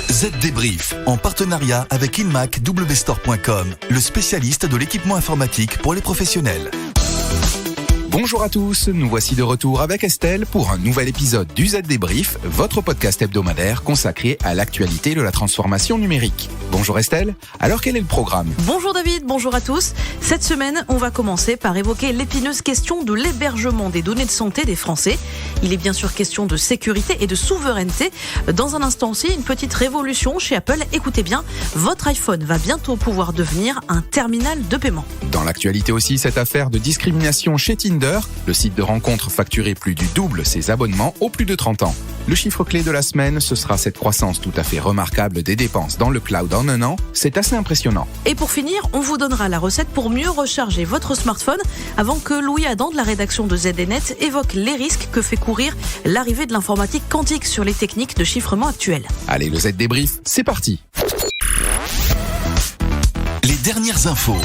Z-Débrief, en partenariat avec InmacWstore.com, le spécialiste de l'équipement informatique pour les professionnels. Bonjour à tous, nous voici de retour avec Estelle pour un nouvel épisode du Z-Débrief, votre podcast hebdomadaire consacré à l'actualité de la transformation numérique. Bonjour Estelle, alors quel est le programme ? Bonjour David, bonjour à tous. Cette semaine, on va commencer par évoquer l'épineuse question de l'hébergement des données de santé des Français. Il est bien sûr question de sécurité et de souveraineté. Dans un instant aussi, une petite révolution chez Apple. Écoutez bien, votre iPhone va bientôt pouvoir devenir un terminal de paiement. Dans l'actualité aussi, cette affaire de discrimination chez Tinder, le site de rencontre facturait plus du double ses abonnements aux plus de 30 ans. Le chiffre clé de la semaine, ce sera cette croissance tout à fait remarquable des dépenses dans le cloud en un an. C'est assez impressionnant. Et pour finir, on vous donnera la recette pour mieux recharger votre smartphone avant que Louis Adam de la rédaction de ZDNet évoque les risques que fait courir l'arrivée de l'informatique quantique sur les techniques de chiffrement actuelles. Allez, le Z-Débrief, c'est parti. Les dernières infos.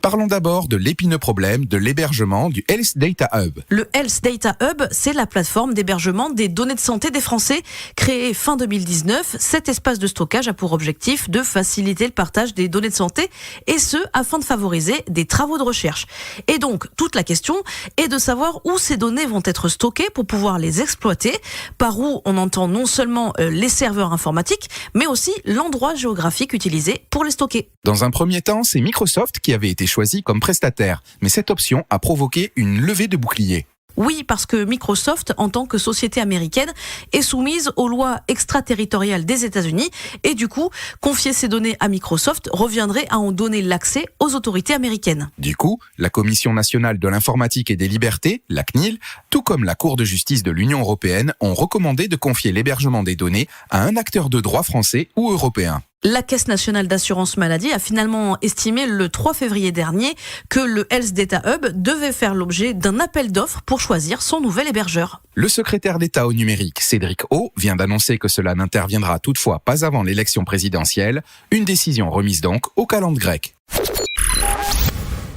Parlons d'abord de l'épineux problème de l'hébergement du Health Data Hub. Le Health Data Hub, c'est la plateforme d'hébergement des données de santé des Français. Créée fin 2019, cet espace de stockage a pour objectif de faciliter le partage des données de santé, et ce, afin de favoriser des travaux de recherche. Et donc, toute la question est de savoir où ces données vont être stockées pour pouvoir les exploiter. Par où on entend non seulement les serveurs informatiques, mais aussi l'endroit géographique utilisé pour les stocker. Dans un premier temps, c'est Microsoft qui avait été choisi comme prestataire, mais cette option a provoqué une levée de boucliers. Oui, parce que Microsoft, en tant que société américaine, est soumise aux lois extraterritoriales des États-Unis et du coup, confier ces données à Microsoft reviendrait à en donner l'accès aux autorités américaines. Du coup, la Commission nationale de l'informatique et des libertés, la CNIL, tout comme la Cour de justice de l'Union européenne, ont recommandé de confier l'hébergement des données à un acteur de droit français ou européen. La Caisse nationale d'assurance maladie a finalement estimé le 3 février dernier que le Health Data Hub devait faire l'objet d'un appel d'offres pour choisir son nouvel hébergeur. Le secrétaire d'État au numérique, Cédric O, vient d'annoncer que cela n'interviendra toutefois pas avant l'élection présidentielle, une décision remise donc au calendrier grec.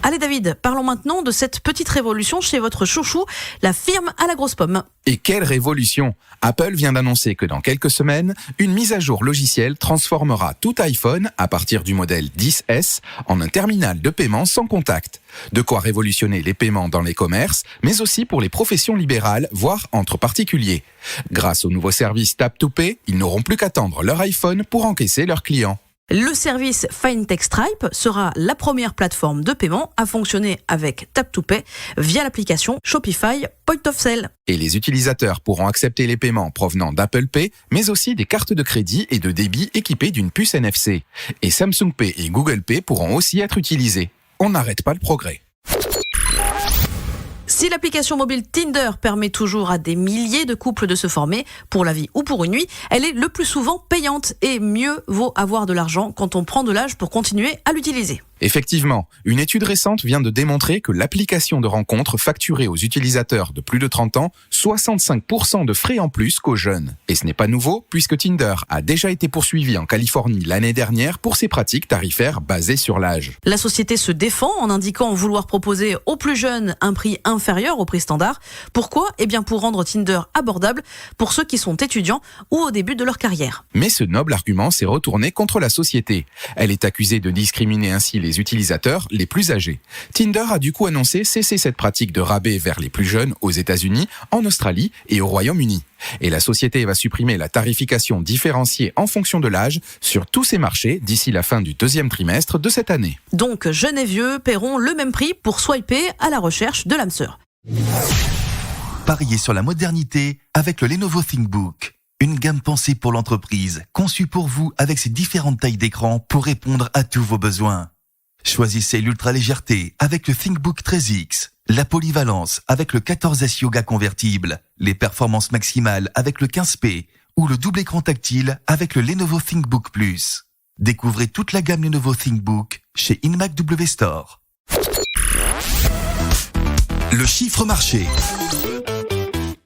Allez David, parlons maintenant de cette petite révolution chez votre chouchou, la firme à la grosse pomme. Et quelle révolution ! Apple vient d'annoncer que dans quelques semaines, une mise à jour logicielle transformera tout iPhone, à partir du modèle 10S, en un terminal de paiement sans contact. De quoi révolutionner les paiements dans les commerces, mais aussi pour les professions libérales, voire entre particuliers. Grâce au nouveau service Tap to Pay, ils n'auront plus qu'à tendre leur iPhone pour encaisser leurs clients. Le service FinTech Stripe sera la première plateforme de paiement à fonctionner avec Tap to Pay via l'application Shopify Point of Sale. Et les utilisateurs pourront accepter les paiements provenant d'Apple Pay, mais aussi des cartes de crédit et de débit équipées d'une puce NFC. Et Samsung Pay et Google Pay pourront aussi être utilisés. On n'arrête pas le progrès. Si l'application mobile Tinder permet toujours à des milliers de couples de se former, pour la vie ou pour une nuit, elle est le plus souvent payante et mieux vaut avoir de l'argent quand on prend de l'âge pour continuer à l'utiliser. Effectivement, une étude récente vient de démontrer que l'application de rencontre facturait aux utilisateurs de plus de 30 ans 65% de frais en plus qu'aux jeunes. Et ce n'est pas nouveau, puisque Tinder a déjà été poursuivi en Californie l'année dernière pour ses pratiques tarifaires basées sur l'âge. La société se défend en indiquant vouloir proposer aux plus jeunes un prix inférieur au prix standard. Pourquoi ? Eh bien pour rendre Tinder abordable pour ceux qui sont étudiants ou au début de leur carrière. Mais ce noble argument s'est retourné contre la société. Elle est accusée de discriminer ainsi les utilisateurs les plus âgés. Tinder a du coup annoncé cesser cette pratique de rabais vers les plus jeunes aux États-Unis, en Australie et au Royaume-Uni. Et la société va supprimer la tarification différenciée en fonction de l'âge sur tous ses marchés d'ici la fin du deuxième trimestre de cette année. Donc jeunes et vieux paieront le même prix pour swiper à la recherche de l'âme sœur. Pariez sur la modernité avec le Lenovo ThinkBook. Une gamme pensée pour l'entreprise, conçue pour vous avec ses différentes tailles d'écran pour répondre à tous vos besoins. Choisissez l'ultra-légèreté avec le ThinkBook 13X, la polyvalence avec le 14S Yoga convertible, les performances maximales avec le 15P ou le double écran tactile avec le Lenovo ThinkBook Plus. Découvrez toute la gamme Lenovo ThinkBook chez InmacWstore. Le chiffre marché.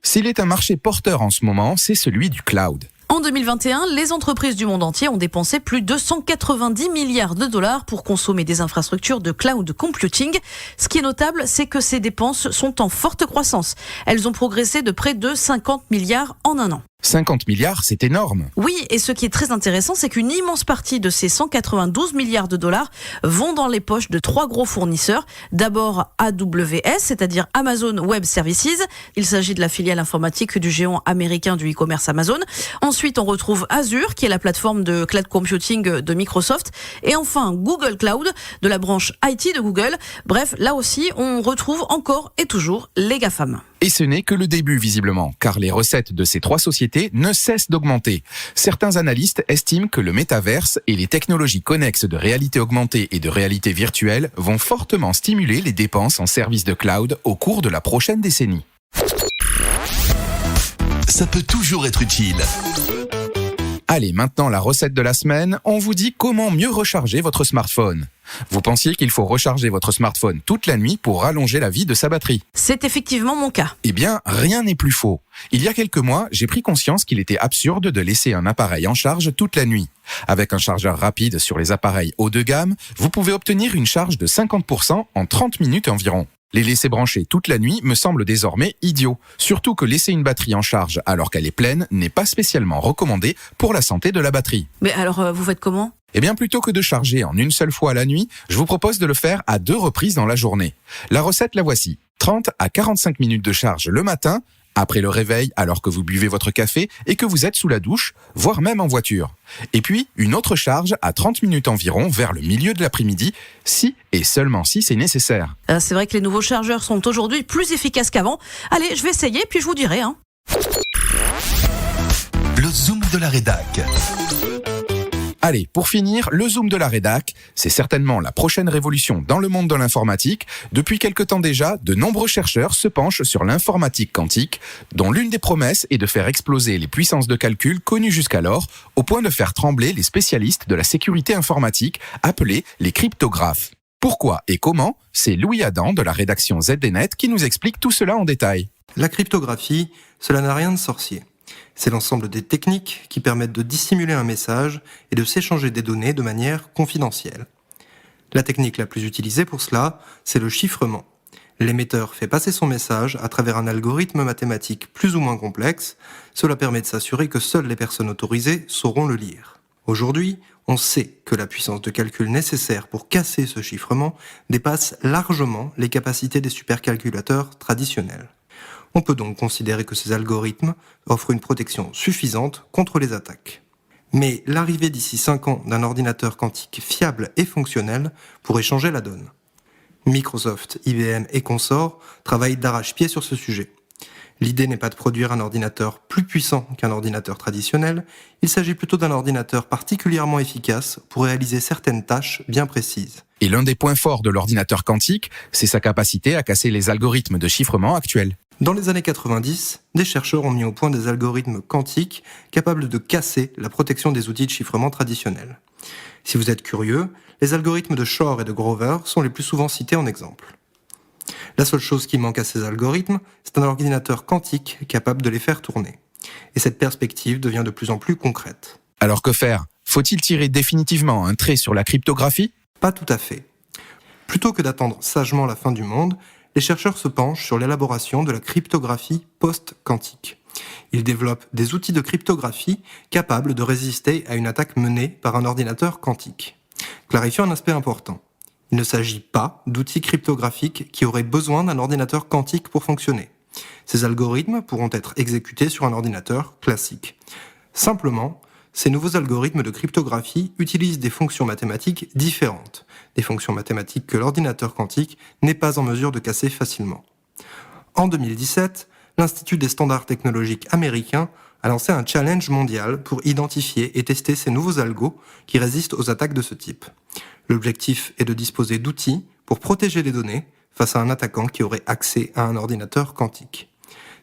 S'il est un marché porteur en ce moment, c'est celui du cloud. En 2021, les entreprises du monde entier ont dépensé plus de 190 milliards de dollars pour consommer des infrastructures de cloud computing. Ce qui est notable, c'est que ces dépenses sont en forte croissance. Elles ont progressé de près de 50 milliards en un an. 50 milliards, c'est énorme. Oui, et ce qui est très intéressant, c'est qu'une immense partie de ces 192 milliards de dollars vont dans les poches de 3 gros fournisseurs. D'abord AWS, c'est-à-dire Amazon Web Services. Il s'agit de la filiale informatique du géant américain du e-commerce Amazon. Ensuite, on retrouve Azure, qui est la plateforme de cloud computing de Microsoft. Et enfin, Google Cloud, de la branche IT de Google. Bref, là aussi, on retrouve encore et toujours les GAFAM. Et ce n'est que le début, visiblement, car les recettes de ces 3 sociétés ne cessent d'augmenter. Certains analystes estiment que le métaverse et les technologies connexes de réalité augmentée et de réalité virtuelle vont fortement stimuler les dépenses en services de cloud au cours de la prochaine décennie. Ça peut toujours être utile. Allez, maintenant la recette de la semaine, on vous dit comment mieux recharger votre smartphone. Vous pensiez qu'il faut recharger votre smartphone toute la nuit pour rallonger la vie de sa batterie? C'est effectivement mon cas. Eh bien, rien n'est plus faux. Il y a quelques mois, j'ai pris conscience qu'il était absurde de laisser un appareil en charge toute la nuit. Avec un chargeur rapide sur les appareils haut de gamme, vous pouvez obtenir une charge de 50% en 30 minutes environ. Les laisser brancher toute la nuit me semble désormais idiot. Surtout que laisser une batterie en charge alors qu'elle est pleine n'est pas spécialement recommandé pour la santé de la batterie. Mais alors, vous faites comment ? Eh bien, plutôt que de charger en une seule fois la nuit, je vous propose de le faire à 2 reprises dans la journée. La recette, la voici. 30 à 45 minutes de charge le matin, après le réveil, alors que vous buvez votre café et que vous êtes sous la douche, voire même en voiture. Et puis, une autre charge à 30 minutes environ vers le milieu de l'après-midi, si et seulement si c'est nécessaire. C'est vrai que les nouveaux chargeurs sont aujourd'hui plus efficaces qu'avant. Allez, je vais essayer, puis je vous dirai. Le zoom de la rédac. Allez, pour finir, le zoom de la rédac, c'est certainement la prochaine révolution dans le monde de l'informatique. Depuis quelque temps déjà, de nombreux chercheurs se penchent sur l'informatique quantique, dont l'une des promesses est de faire exploser les puissances de calcul connues jusqu'alors, au point de faire trembler les spécialistes de la sécurité informatique, appelés les cryptographes. Pourquoi et comment? C'est Louis Adam de la rédaction ZDNet qui nous explique tout cela en détail. La cryptographie, cela n'a rien de sorcier. C'est l'ensemble des techniques qui permettent de dissimuler un message et de s'échanger des données de manière confidentielle. La technique la plus utilisée pour cela, c'est le chiffrement. L'émetteur fait passer son message à travers un algorithme mathématique plus ou moins complexe. Cela permet de s'assurer que seules les personnes autorisées sauront le lire. Aujourd'hui, on sait que la puissance de calcul nécessaire pour casser ce chiffrement dépasse largement les capacités des supercalculateurs traditionnels. On peut donc considérer que ces algorithmes offrent une protection suffisante contre les attaques. Mais l'arrivée d'ici 5 ans d'un ordinateur quantique fiable et fonctionnel pourrait changer la donne. Microsoft, IBM et consorts travaillent d'arrache-pied sur ce sujet. L'idée n'est pas de produire un ordinateur plus puissant qu'un ordinateur traditionnel, il s'agit plutôt d'un ordinateur particulièrement efficace pour réaliser certaines tâches bien précises. Et l'un des points forts de l'ordinateur quantique, c'est sa capacité à casser les algorithmes de chiffrement actuels. Dans les années 90, des chercheurs ont mis au point des algorithmes quantiques capables de casser la protection des outils de chiffrement traditionnels. Si vous êtes curieux, les algorithmes de Shor et de Grover sont les plus souvent cités en exemple. La seule chose qui manque à ces algorithmes, c'est un ordinateur quantique capable de les faire tourner. Et cette perspective devient de plus en plus concrète. Alors que faire? Faut-il tirer définitivement un trait sur la cryptographie? Pas tout à fait. Plutôt que d'attendre sagement la fin du monde, les chercheurs se penchent sur l'élaboration de la cryptographie post-quantique. Ils développent des outils de cryptographie capables de résister à une attaque menée par un ordinateur quantique. Clarifions un aspect important. Il ne s'agit pas d'outils cryptographiques qui auraient besoin d'un ordinateur quantique pour fonctionner. Ces algorithmes pourront être exécutés sur un ordinateur classique. Simplement, ces nouveaux algorithmes de cryptographie utilisent des fonctions mathématiques différentes, des fonctions mathématiques que l'ordinateur quantique n'est pas en mesure de casser facilement. En 2017, l'Institut des standards technologiques américain a lancé un challenge mondial pour identifier et tester ces nouveaux algos qui résistent aux attaques de ce type. L'objectif est de disposer d'outils pour protéger les données face à un attaquant qui aurait accès à un ordinateur quantique.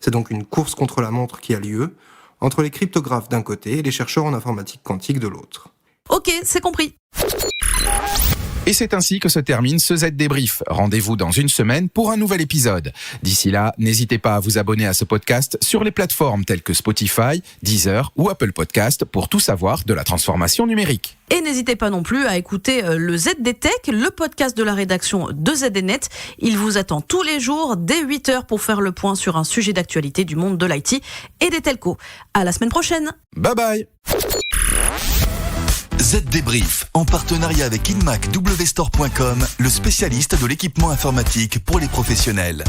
C'est donc une course contre la montre qui a lieu entre les cryptographes d'un côté et les chercheurs en informatique quantique de l'autre. Ok, c'est compris. Et c'est ainsi que se termine ce Z Débrief. Rendez-vous dans une semaine pour un nouvel épisode. D'ici là, n'hésitez pas à vous abonner à ce podcast sur les plateformes telles que Spotify, Deezer ou Apple Podcast pour tout savoir de la transformation numérique. Et n'hésitez pas non plus à écouter le ZD Tech, le podcast de la rédaction de ZDNet. Il vous attend tous les jours dès 8h pour faire le point sur un sujet d'actualité du monde de l'IT et des telcos. À la semaine prochaine. Bye bye. Z Débrief, en partenariat avec InMacWstore.com, le spécialiste de l'équipement informatique pour les professionnels.